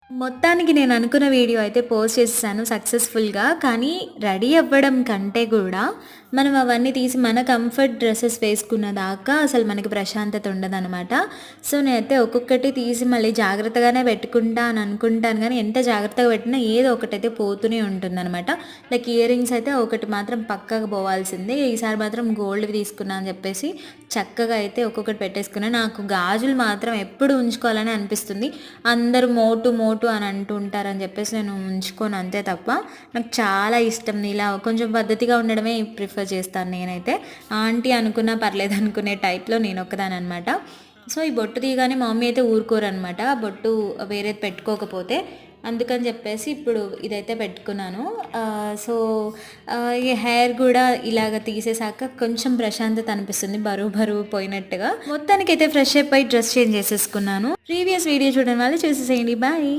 మొత్తానికి నేను అనుకున్న వీడియో అయితే పోస్ట్ చేసేసాను సక్సెస్‌ఫుల్‌గా. కానీ రెడీ అవ్వడం కంటే గూడా మనం అవన్నీ తీసి మన కంఫర్ట్ డ్రెసెస్ వేసుకున్న దాకా అసలు మనకి ప్రశాంతత ఉండదనమాట. సో, నేనైతే ఒక్కొక్కటి తీసి మళ్ళీ జాగ్రత్తగానే పెట్టుకుంటా అని అనుకుంటాను గానీ, ఎంత జాగ్రత్తగా పెట్టినా ఏదో ఒకటైతే పోతూనే ఉంటుందనమాట. లైక్ ఇయర్ రింగ్స్ అయితే ఒకటి మాత్రం పక్కాగా పోవాల్సిందే. ఈసారి మాత్రం గోల్డ్‌వి తీసుకున్నా అని చెప్పేసి చక్కగా అయితే ఒక్కొక్కటి పెట్టేసుకున్నా. నాకు గాజులు మాత్రం ఎప్పుడు ఉంచుకోవాలని అనిపిస్తుంది. అందరూ మోటు మోటు అని అంటూ ఉంటారని చెప్పేసి నేను ఉంచుకోను అంతే తప్ప. నాకు చాలా ఇష్టం ఇలా కొంచెం పద్ధతిగా ఉండడమే ప్రిఫర్ చేస్తాను నేనైతే. ఆంటీ అనుకున్నా పర్లేదు అనుకునే టైప్‌లో నేనొక్కదాన్ననమాట. సో, ఈ బొట్టు తీయగానే మా మమ్మీ అయితే ఊరుకోరనమాట. బొట్టు వేరేది పెట్టుకోకపోతే. అందుకని చెప్పేసి ఇప్పుడు ఇదైతే పెట్టుకున్నాను. సో, ఈ హెయిర్ గూడా ఇలాగ తీసేసాక కొంచెం ప్రశాంతత అనిపిస్తుంది. బరువు బరువు పోయినట్టుగా. మొత్తానికైతే ఫ్రెష్ అప్ అయ్యి డ్రెస్ చేంజ్ చేసేసుకున్నాను. ప్రీవియస్ వీడియో చూడని వాళ్ళు చూసేసేయండి. బాయ్.